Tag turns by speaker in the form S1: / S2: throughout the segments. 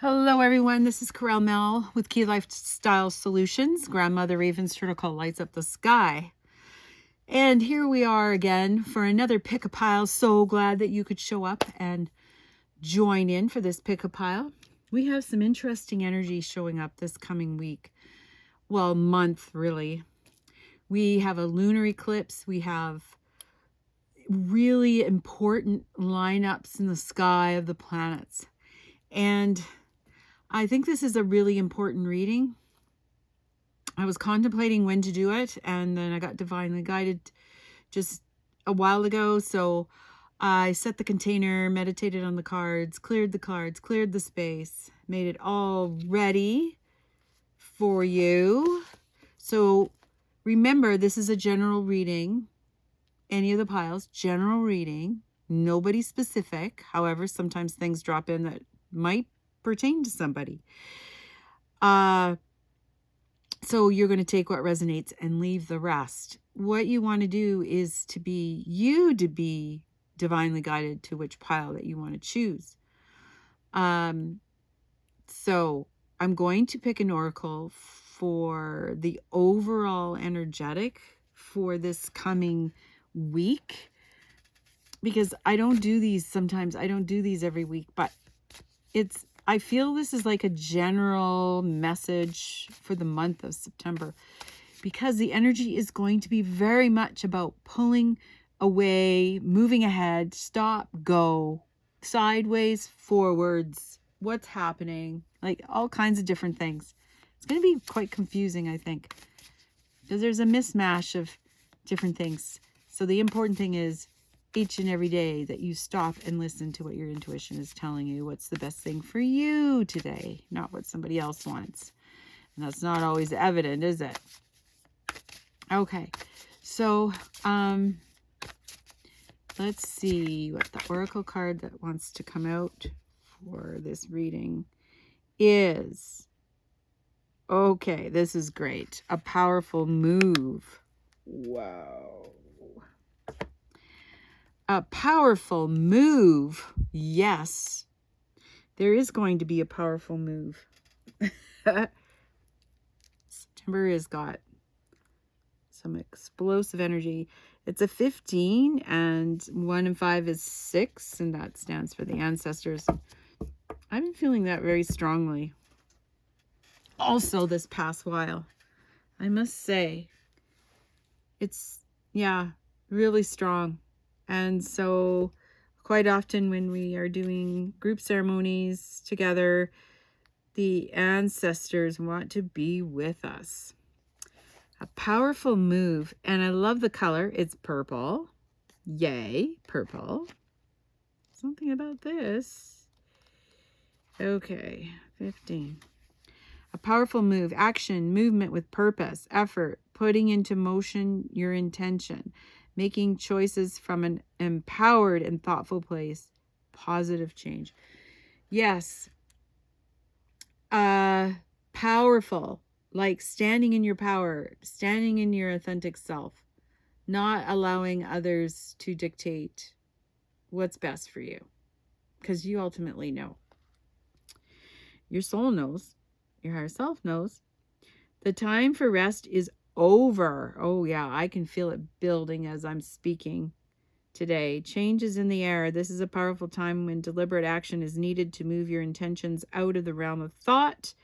S1: Hello, everyone. This is Corel Mel with Key Lifestyle Solutions. Grandmother Raven's turtle lights up the sky. And here we are again for another pick a pile. So glad that you could show up and join in for this pick a pile. We have some interesting energy showing up this coming week. Well, month, really. We have a lunar eclipse. We have really important lineups in the sky of the planets. And I think this is a really important reading. I was contemplating when to do it, and then I got divinely guided just a while ago. So I set the container, meditated on the cards, cleared the space, made it all ready for you. So remember, this is a general reading. Any of the piles, general reading, nobody specific. However, sometimes things drop in that might pertain to somebody. So you're going to take what resonates and leave the rest. What you want to do is to be divinely guided to which pile that you want to choose. So I'm going to pick an oracle for the overall energetic for this coming week, because I don't do these sometimes. I don't do these every week, but I feel this is like a general message for the month of September, because the energy is going to be very much about pulling away, moving ahead, stop, go, sideways, forwards, what's happening, like all kinds of different things. It's going to be quite confusing, I think, because there's a mismatch of different things. So the important thing is each and every day that you stop and listen to what your intuition is telling you, what's the best thing for you today, not what somebody else wants. And that's not always evident, is it? Okay, so let's see what the oracle card that wants to come out for this reading is. Okay, this is great. A powerful move. Wow. A powerful move. Yes, there is going to be a powerful move. September has got some explosive energy. It's a 15, and 1 and 5 is 6, and that stands for the ancestors. I've been feeling that very strongly also this past while. I must say, it's, yeah, really strong. And so quite often when we are doing group ceremonies together, the ancestors want to be with us. A powerful move. And I love the color. It's purple. Yay, purple. Something about this. Okay, 15. A powerful move. Action, movement with purpose, effort, putting into motion your intention, making choices from an empowered and thoughtful place, positive change. Yes. Powerful, like standing in your power, standing in your authentic self, not allowing others to dictate what's best for you, because you ultimately know. Your soul knows. Your higher self knows. The time for rest is over. Oh yeah, I can feel it building as I'm speaking today. Change is in the air. This is a powerful time when deliberate action is needed to move your intentions out of the realm of thought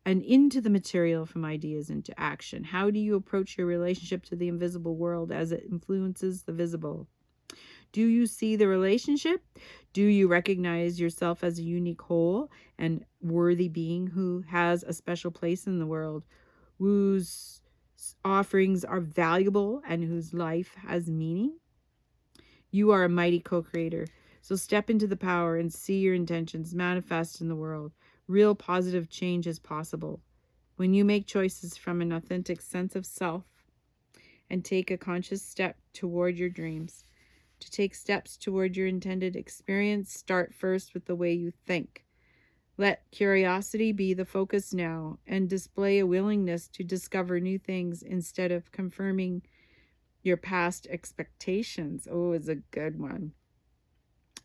S1: and into the material, from ideas into action. How do you approach your relationship to the invisible world as it influences the visible? Do you see the relationship? Do you recognize yourself as a unique whole and worthy being who has a special place in the world, whose offerings are valuable and whose life has meaning? You are a mighty co-creator. So step into the power and see your intentions manifest in the world. Real positive change is possible when you make choices from an authentic sense of self and take a conscious step toward your dreams. To take steps toward your intended experience, start first with the way you think. Let curiosity be the focus now, and display a willingness to discover new things instead of confirming your past expectations. Oh, is a good one.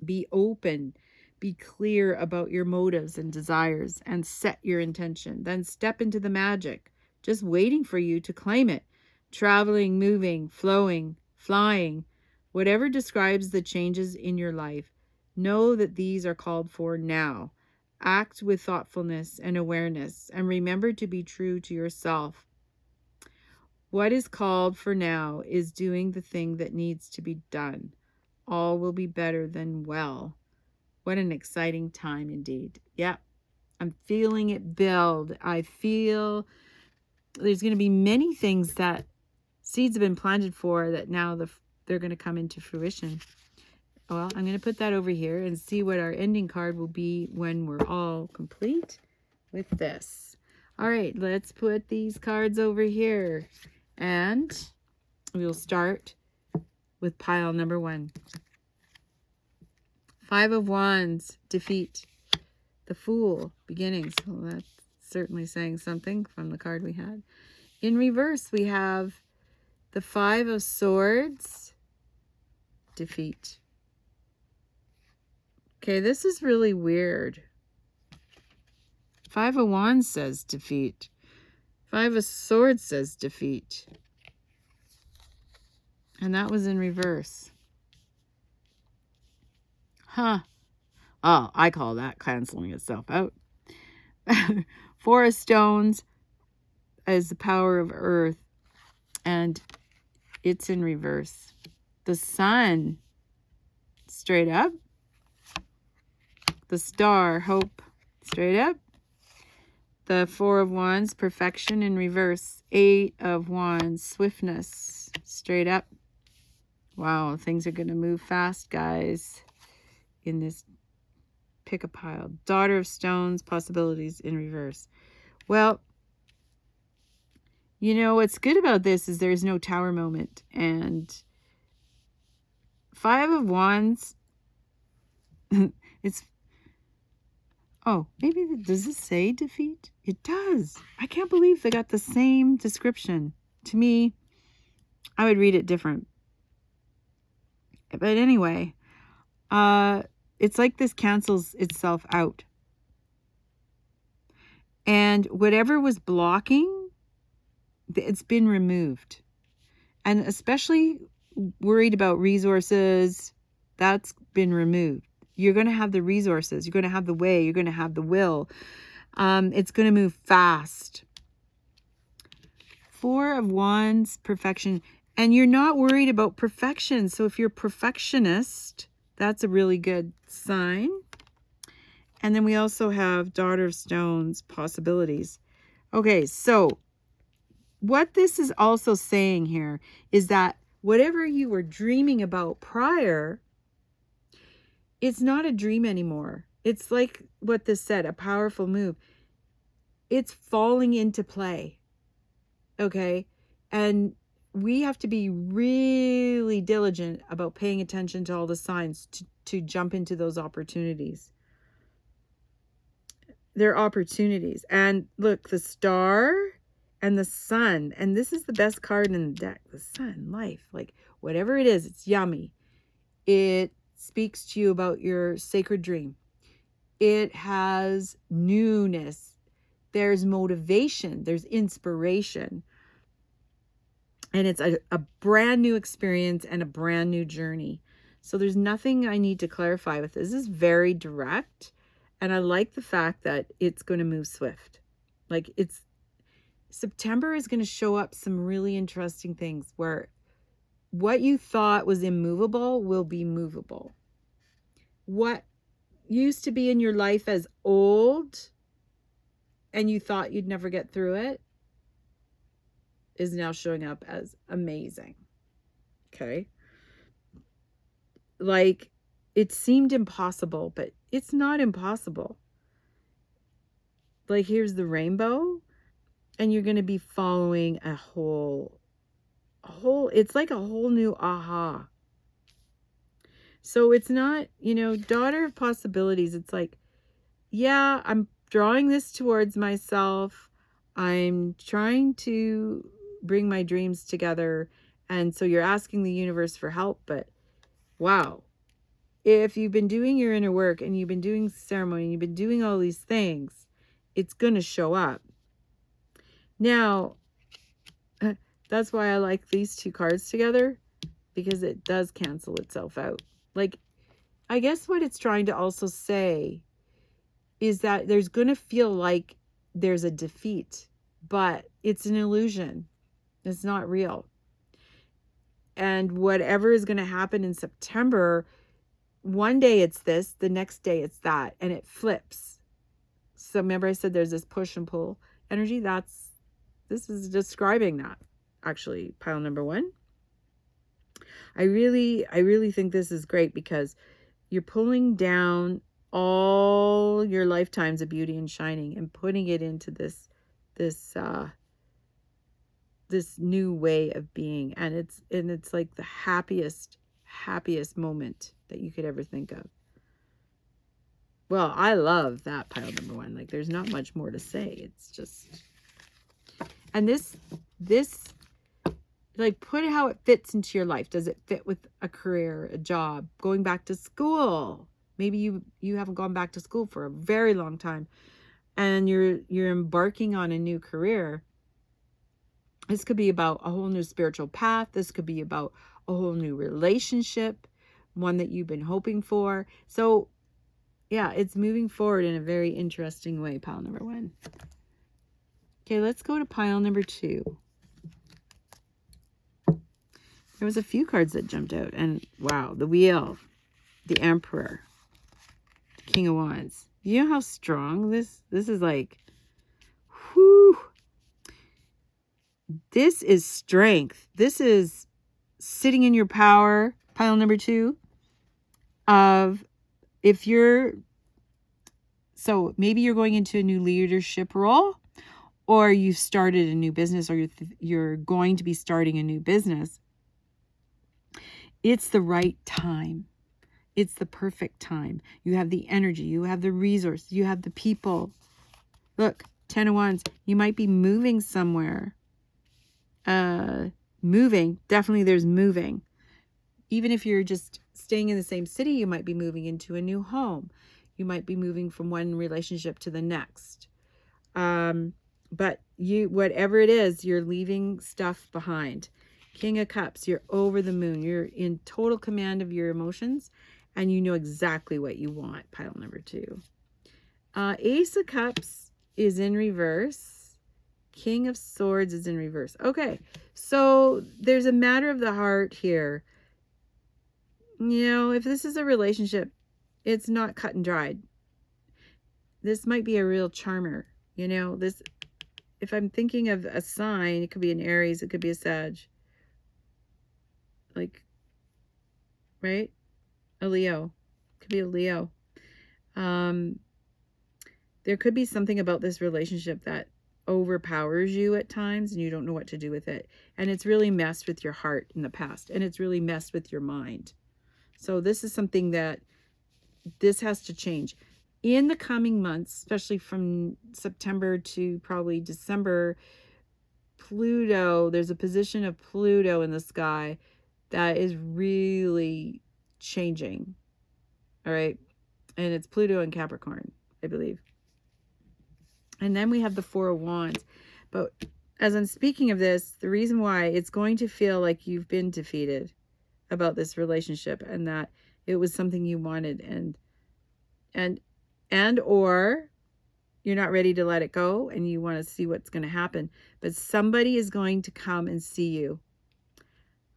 S1: Be open. Be clear about your motives and desires and set your intention. Then step into the magic, just waiting for you to claim it. Traveling, moving, flowing, flying, whatever describes the changes in your life, know that these are called for now. Act with thoughtfulness and awareness, and remember to be true to yourself. What is called for now is doing the thing that needs to be done. All will be better than well. What an exciting time indeed. Yeah, I'm feeling it build. I feel there's going to be many things that seeds have been planted for that now they're going to come into fruition. Well, I'm going to put that over here and see what our ending card will be when we're all complete with this. All right, let's put these cards over here. And we'll start with pile number 1. 5 of Wands, defeat. The Fool, beginnings. Well, that's certainly saying something from the card we had. In reverse, we have the 5 of Swords, defeat. Okay, this is really weird. 5 of Wands says defeat. 5 of Swords says defeat. And that was in reverse. Huh. Oh, I call that canceling itself out. 4 of Stones is the power of earth, and it's in reverse. The Sun, straight up. The Star, hope, straight up. The 4 of Wands, perfection, in reverse. 8 of Wands, swiftness, straight up. Wow, things are going to move fast, guys, in this pick a pile. Daughter of Stones, possibilities, in reverse. Well, you know, what's good about this is there's no tower moment. And 5 of Wands, it's, oh, maybe, does this say defeat? It does. I can't believe they got the same description. To me, I would read it different. But anyway, it's like this cancels itself out. And whatever was blocking, it's been removed. And especially worried about resources, that's been removed. You're going to have the resources. You're going to have the way. You're going to have the will. It's going to move fast. 4 of Wands, perfection. And you're not worried about perfection. So if you're a perfectionist, that's a really good sign. And then we also have Daughter of Stones, possibilities. Okay, so what this is also saying here is that whatever you were dreaming about prior, it's not a dream anymore. It's like what this said, a powerful move. It's falling into play. Okay? And we have to be really diligent about paying attention to all the signs to jump into those opportunities. They're opportunities. And look, the Star and the Sun. And this is the best card in the deck. The Sun, life. Like, whatever it is, it's yummy. It speaks to you about your sacred dream. It has newness. There's motivation. There's inspiration. And it's a brand new experience and a brand new journey. So there's nothing I need to clarify with this. This is very direct. And I like the fact that it's going to move swift. Like, September is going to show up some really interesting things where what you thought was immovable will be movable. What used to be in your life as old and you thought you'd never get through it is now showing up as amazing. Okay? Like, it seemed impossible, but it's not impossible. Like, here's the rainbow, and you're going to be following a whole, it's like a whole new aha. So it's not, Daughter of Possibilities. It's like, yeah, I'm drawing this towards myself. I'm trying to bring my dreams together. And so you're asking the universe for help, but wow, if you've been doing your inner work and you've been doing ceremony, and you've been doing all these things, it's going to show up. Now, that's why I like these two cards together, because it does cancel itself out. Like, I guess what it's trying to also say is that there's going to feel like there's a defeat, but it's an illusion. It's not real. And whatever is going to happen in September, one day it's this, the next day it's that, and it flips. So remember I said there's this push and pull energy? This is describing that, actually, pile number 1. I really think this is great, because you're pulling down all your lifetimes of beauty and shining and putting it into this new way of being, and it's like the happiest moment that you could ever think of. Well, I love that pile number 1. Like, there's not much more to say. It's just, and this like, put how it fits into your life. Does it fit with a career, a job, going back to school? Maybe you haven't gone back to school for a very long time, and you're embarking on a new career. This could be about a whole new spiritual path. This could be about a whole new relationship, one that you've been hoping for. So yeah, it's moving forward in a very interesting way, pile number 1. Okay, let's go to pile number 2. There was a few cards that jumped out, and wow, the Wheel, the Emperor, the King of Wands. You know how strong this is? Like, whoo. This is strength. This is sitting in your power, pile number 2, of, if you're, so maybe you're going into a new leadership role, or you've started a new business, or you're going to be starting a new business. It's the right time. It's the perfect time. You have the energy, you have the resource, you have the people. Look, 10 of Wands, you might be moving somewhere. Moving, definitely there's moving. Even if you're just staying in the same city, you might be moving into a new home. You might be moving from one relationship to the next. But whatever it is, you're leaving stuff behind. King of Cups, you're over the moon. You're in total command of your emotions, and you know exactly what you want, pile number 2. Ace of Cups is in reverse. King of Swords is in reverse. Okay, so there's a matter of the heart here. You know, if this is a relationship, it's not cut and dried. This might be a real charmer. You know, this, if I'm thinking of a sign, it could be an Aries, it could be a Sag. Like, right? A Leo. Could be a Leo. There could be something about this relationship that overpowers you at times, and you don't know what to do with it. And it's really messed with your heart in the past, and it's really messed with your mind. So this is something that this has to change. In the coming months, especially from September to probably December, Pluto, there's a position of Pluto in the sky that is really changing. All right. And it's Pluto and Capricorn, I believe. And then we have the Four of Wands. But as I'm speaking of this, the reason why it's going to feel like you've been defeated about this relationship, and that it was something you wanted, and or you're not ready to let it go, and you want to see what's going to happen. But somebody is going to come and see you.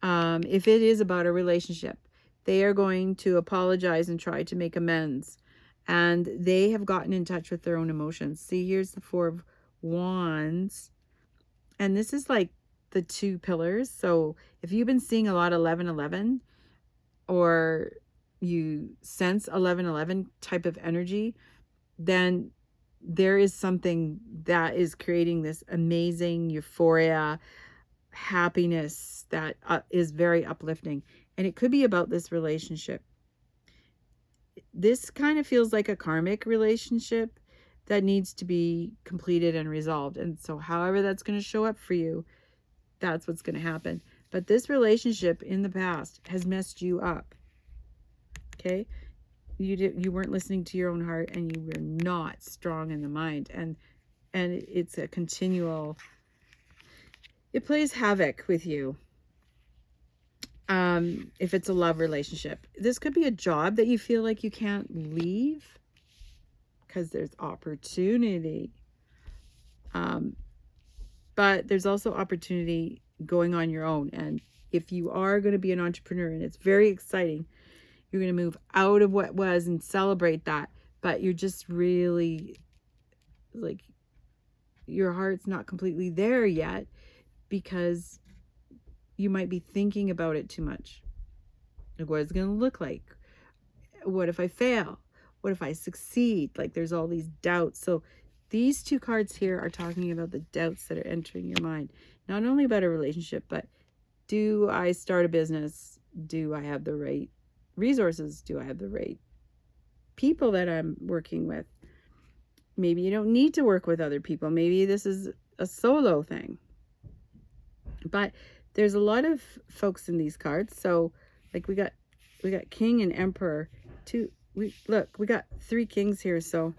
S1: If it is about a relationship, they are going to apologize and try to make amends. And they have gotten in touch with their own emotions. See, here's the Four of Wands. And this is like the 2 pillars. So if you've been seeing a lot of 11-11, or you sense 11-11 type of energy, then there is something that is creating this amazing euphoria, happiness that is very uplifting. And it could be about this relationship. This kind of feels like a karmic relationship that needs to be completed and resolved. And so however that's going to show up for you, that's what's going to happen. But this relationship in the past has messed you up. Okay? You weren't listening to your own heart, and you were not strong in the mind. And it's a continual, it plays havoc with you. If it's a love relationship, this could be a job that you feel like you can't leave because there's opportunity. But there's also opportunity going on your own. And if you are going to be an entrepreneur, and it's very exciting, you're going to move out of what was and celebrate that. But you're just really, like, your heart's not completely there yet because you might be thinking about it too much. Like, what is it going to look like? What if I fail? What if I succeed? Like, there's all these doubts. So these two cards here are talking about the doubts that are entering your mind. Not only about a relationship, but do I start a business? Do I have the right resources? Do I have the right people that I'm working with? Maybe you don't need to work with other people. Maybe this is a solo thing. But there's a lot of folks in these cards. So like we got King and Emperor. We got 3 kings here. So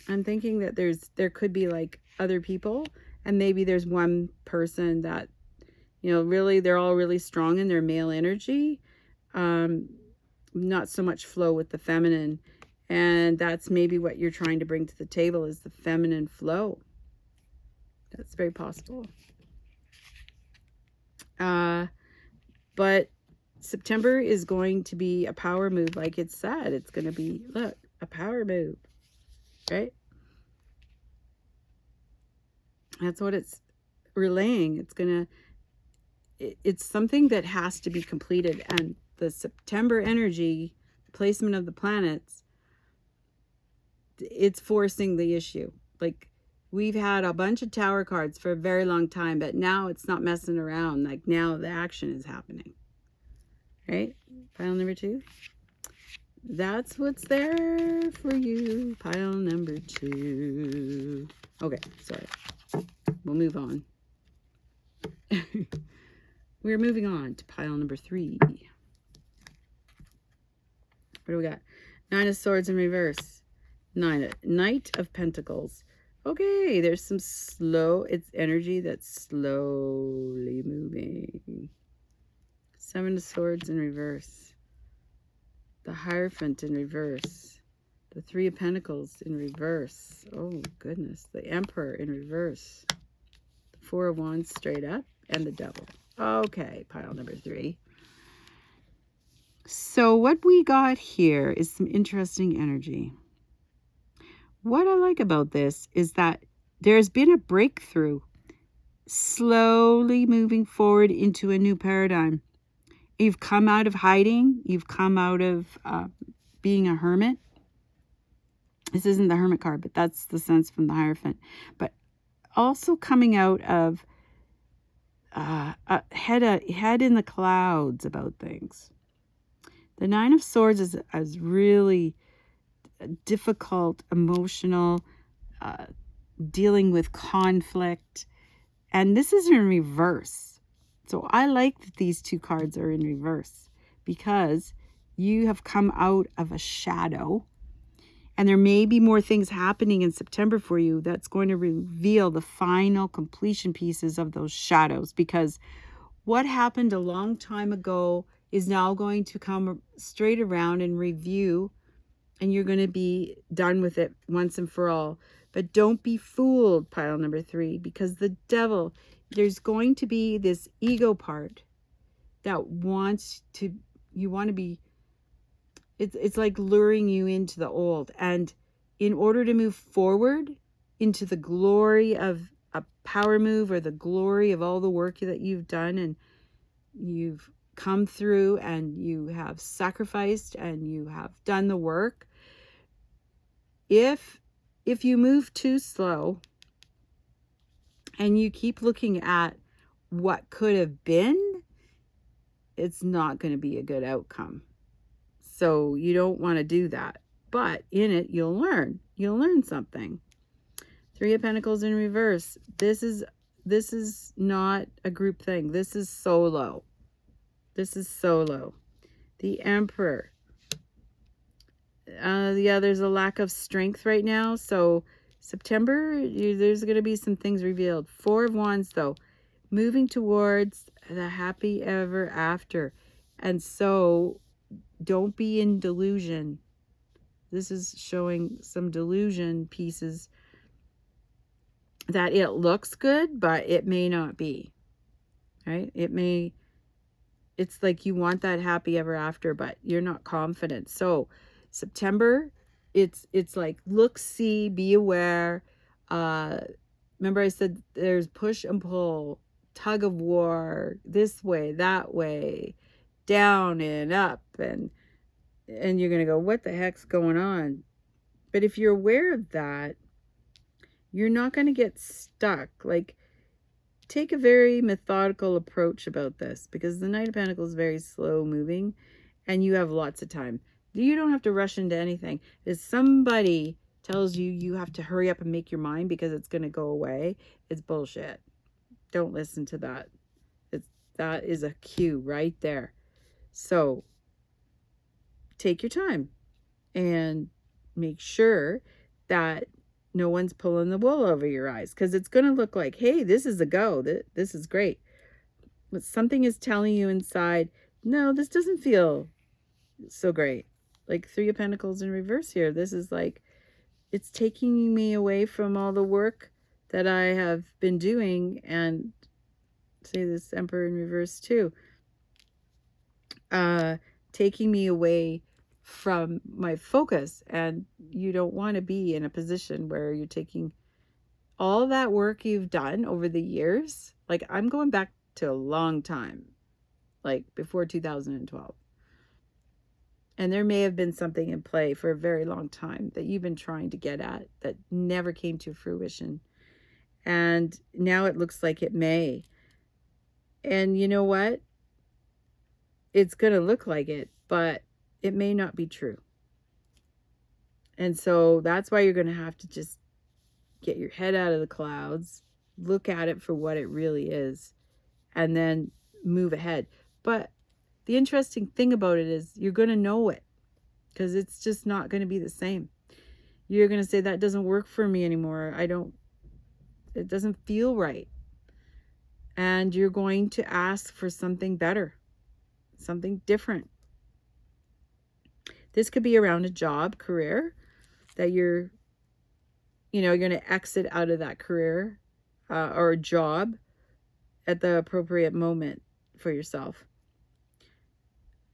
S1: I'm thinking that there could be like other people, and maybe there's one person that, you know, really they're all really strong in their male energy. Not so much flow with the feminine. And that's maybe what you're trying to bring to the table, is the feminine flow. That's very possible. But September is going to be a power move, like it said. It's going to be, look, a power move, right? That's what it's relaying. It's something that has to be completed. And the September energy, placement of the planets, it's forcing the issue. Like, we've had a bunch of Tower cards for a very long time, but now it's not messing around. Like, now the action is happening. Right? Pile number 2. That's what's there for you. Pile number 2. Okay, sorry. We'll move on. We're moving on to pile number 3. What do we got? 9 of Swords in reverse. Knight of Pentacles. Okay, there's some it's energy that's slowly moving. 7 of Swords in reverse. The Hierophant in reverse. The 3 of Pentacles in reverse. Oh, goodness. The Emperor in reverse. The 4 of Wands straight up. And the Devil. Okay, pile number 3. So what we got here is some interesting energy. What I like about this is that there's been a breakthrough, slowly moving forward into a new paradigm. You've come out of hiding. You've come out of being a hermit. This isn't the Hermit card, but that's the sense from the Hierophant. But also coming out of head in the clouds about things. The 9 of Swords is really difficult, emotional, dealing with conflict. And this is in reverse. So I like that these 2 cards are in reverse, because you have come out of a shadow. And there may be more things happening in September for you that's going to reveal the final completion pieces of those shadows. Because what happened a long time ago is now going to come straight around and review, and you're going to be done with it once and for all. But don't be fooled, pile number 3, because the Devil, there's going to be this ego part that you want to be, it's like luring you into the old. And in order to move forward into the glory of a power move, or the glory of all the work that you've done and you've come through and you have sacrificed and you have done the work, if you move too slow and you keep looking at what could have been, it's not going to be a good outcome. So you don't want to do that. But in it, you'll learn. You'll learn something. 3 of Pentacles in reverse. This is not a group thing. This is solo. This is solo. The Emperor. Yeah, there's a lack of strength right now. So September, there's going to be some things revealed. 4 of Wands, though, moving towards the happy ever after. And so don't be in delusion. This is showing some delusion pieces that it looks good, but it may not be, right? It's like you want that happy ever after, but you're not confident. So September, it's like, look, see, be aware. Remember I said there's push and pull, tug of war, this way, that way, down and up, and you're going to go, what the heck's going on? But if you're aware of that, you're not going to get stuck. Like, take a very methodical approach about this, because the Knight of Pentacles is very slow moving and you have lots of time. You don't have to rush into anything. If somebody tells you you have to hurry up and make your mind because it's going to go away, it's bullshit. Don't listen to that. That is a cue right there. So take your time and make sure that no one's pulling the wool over your eyes, because it's going to look like, hey, this is a go. This is great. But something is telling you inside, no, this doesn't feel so great. Like 3 of Pentacles in reverse here. This is like, it's taking me away from all the work that I have been doing. And say this Emperor in reverse too. Taking me away from my focus. And you don't want to be in a position where you're taking all that work you've done over the years. Like, I'm going back to a long time, like before 2012. And there may have been something in play for a very long time that you've been trying to get at that never came to fruition. And now it looks like it may. And you know what? It's going to look like it, but it may not be true. And so that's why you're going to have to just get your head out of the clouds, look at it for what it really is, and then move ahead. But the interesting thing about it is you're going to know it, because it's just not going to be the same. You're going to say, that doesn't work for me anymore. It doesn't feel right. And you're going to ask for something better, something different. This could be around a job, career, that you're going to exit out of that career or a job at the appropriate moment for yourself.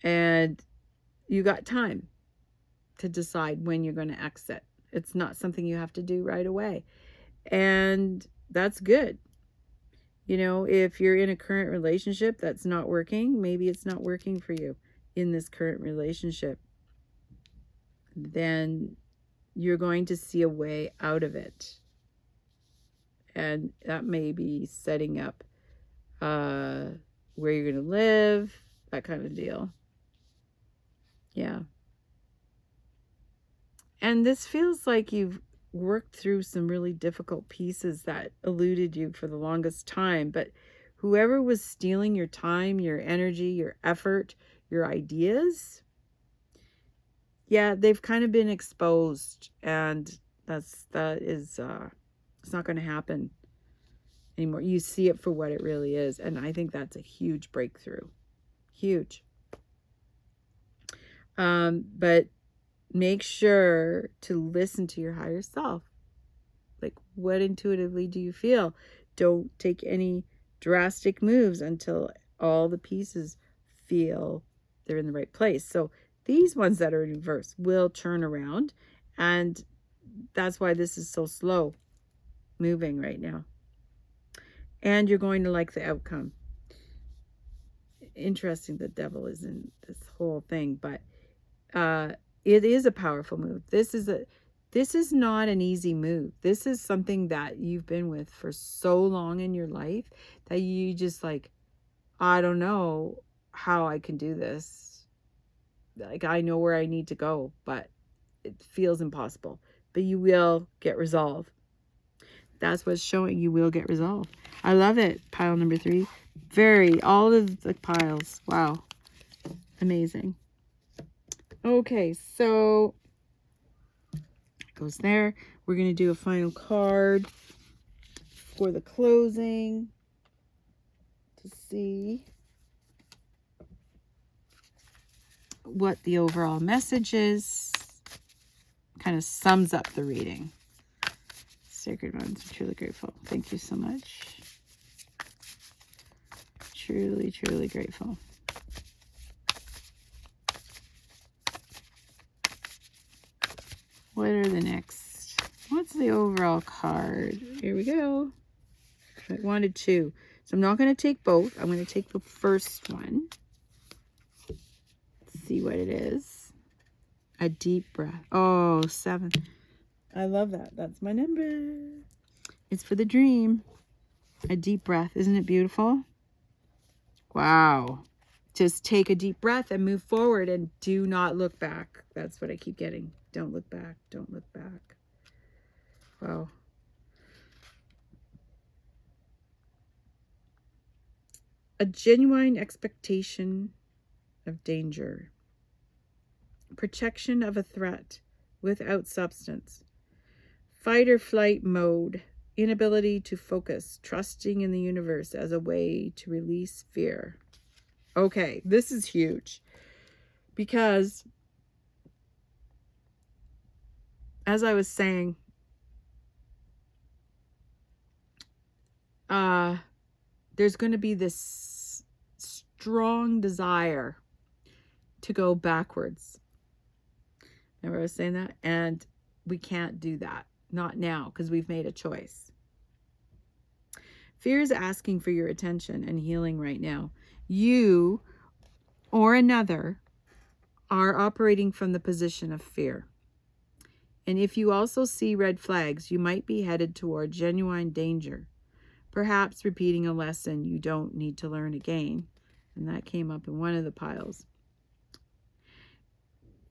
S1: And you got time to decide when you're going to exit. It's not something you have to do right away. And that's good. If you're in a current relationship that's not working, maybe it's not working for you in this current relationship, then you're going to see a way out of it. And that may be setting up where you're going to live, that kind of deal. Yeah. And this feels like you've worked through some really difficult pieces that eluded you for the longest time. But whoever was stealing your time, your energy, your effort, your ideas, yeah, they've kind of been exposed. And that is it's not going to happen anymore. You see it for what it really is. And I think that's a huge breakthrough. Huge. But make sure to listen to your higher self. Like, what intuitively do you feel? Don't take any drastic moves until all the pieces feel they're in the right place. So these ones that are in reverse will turn around. And that's why this is so slow moving right now. And you're going to like the outcome. Interesting, the devil is in this whole thing, but it is a powerful move. This is not an easy move. This is something that you've been with for so long in your life that you just like, I don't know how I can do this. Like, I know where I need to go, but it feels impossible. But you will get resolve. That's what's showing. You will get resolved. I love it. Pile number 3. All of the piles. Wow. Amazing. Okay, so goes there. We're going to do a final card for the closing to see what the overall message is. Kind of sums up the reading. Sacred ones, I'm truly grateful. Thank you so much. Truly, truly grateful. What are the next? What's the overall card? Here we go. I wanted two. So I'm not going to take both. I'm going to take the first one. Let's see what it is. A deep breath. Oh, 7. I love that. That's my number. It's for the dream. A deep breath. Isn't it beautiful? Wow. Just take a deep breath and move forward and do not look back. That's what I keep getting. Don't look back. Don't look back. Wow. A genuine expectation of danger. Protection of a threat without substance. Fight or flight mode. Inability to focus. Trusting in the universe as a way to release fear. Okay, this is huge. Because as I was saying, there's going to be this strong desire to go backwards. Remember I was saying that? And we can't do that. Not now, because we've made a choice. Fear is asking for your attention and healing right now. You or another are operating from the position of fear. And if you also see red flags, you might be headed toward genuine danger. Perhaps repeating a lesson you don't need to learn again. And that came up in one of the piles.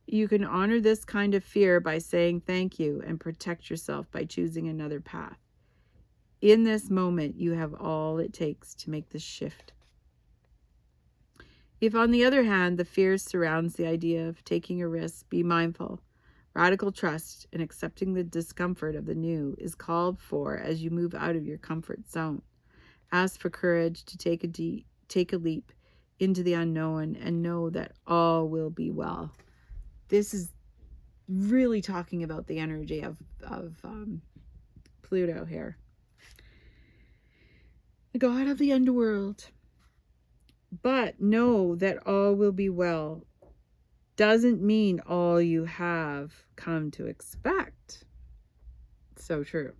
S1: You can honor this kind of fear by saying thank you and protect yourself by choosing another path. In this moment, you have all it takes to make this shift. If, on the other hand, the fear surrounds the idea of taking a risk, be mindful. Radical trust and accepting the discomfort of the new is called for as you move out of your comfort zone. Ask for courage to take a leap into the unknown and know that all will be well. This is really talking about the energy of Pluto here. The god of the underworld. But know that all will be well doesn't mean all you have come to expect. So true.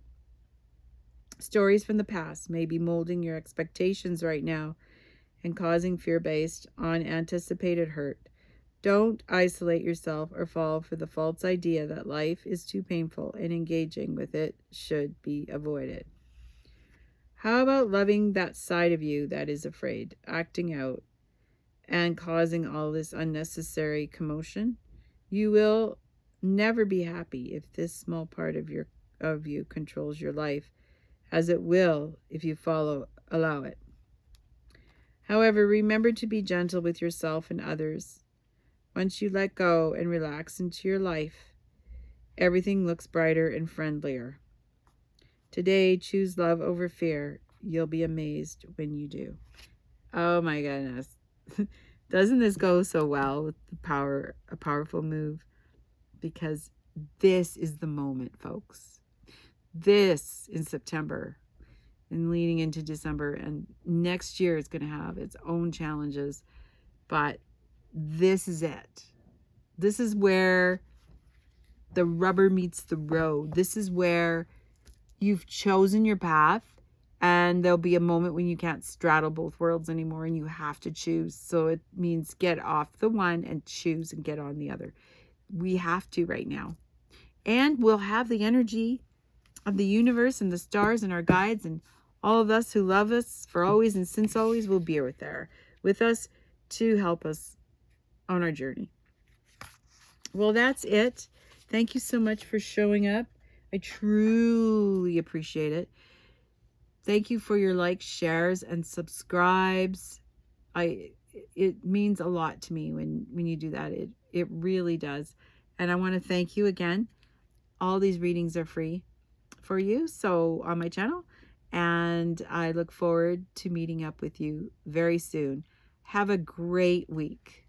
S1: Stories from the past may be molding your expectations right now and causing fear based on anticipated hurt. Don't isolate yourself or fall for the false idea that life is too painful and engaging with it should be avoided. How about loving that side of you that is afraid, acting out, and causing all this unnecessary commotion? You will never be happy if this small part of you controls your life, as it will if you allow it. However, remember to be gentle with yourself and others. Once you let go and relax into your life, everything looks brighter and friendlier. Today, choose love over fear. You'll be amazed when you do. Oh my goodness. Doesn't this go so well with a powerful move? Because this is the moment, folks. This in September and leading into December, and next year is going to have its own challenges, but this is it. This is where the rubber meets the road. This is where you've chosen your path, and there'll be a moment when you can't straddle both worlds anymore and you have to choose. So it means get off the one and choose and get on the other. We have to right now. And we'll have the energy of the universe and the stars and our guides and all of us who love us for always and since always will be there with us to help us on our journey. Well, that's it. Thank you so much for showing up. I truly appreciate it. Thank you for your likes, shares, and subscribes. It means a lot to me when you do that. It really does. And I want to thank you again. All these readings are free for you, so on my channel, and I look forward to meeting up with you very soon. Have a great week.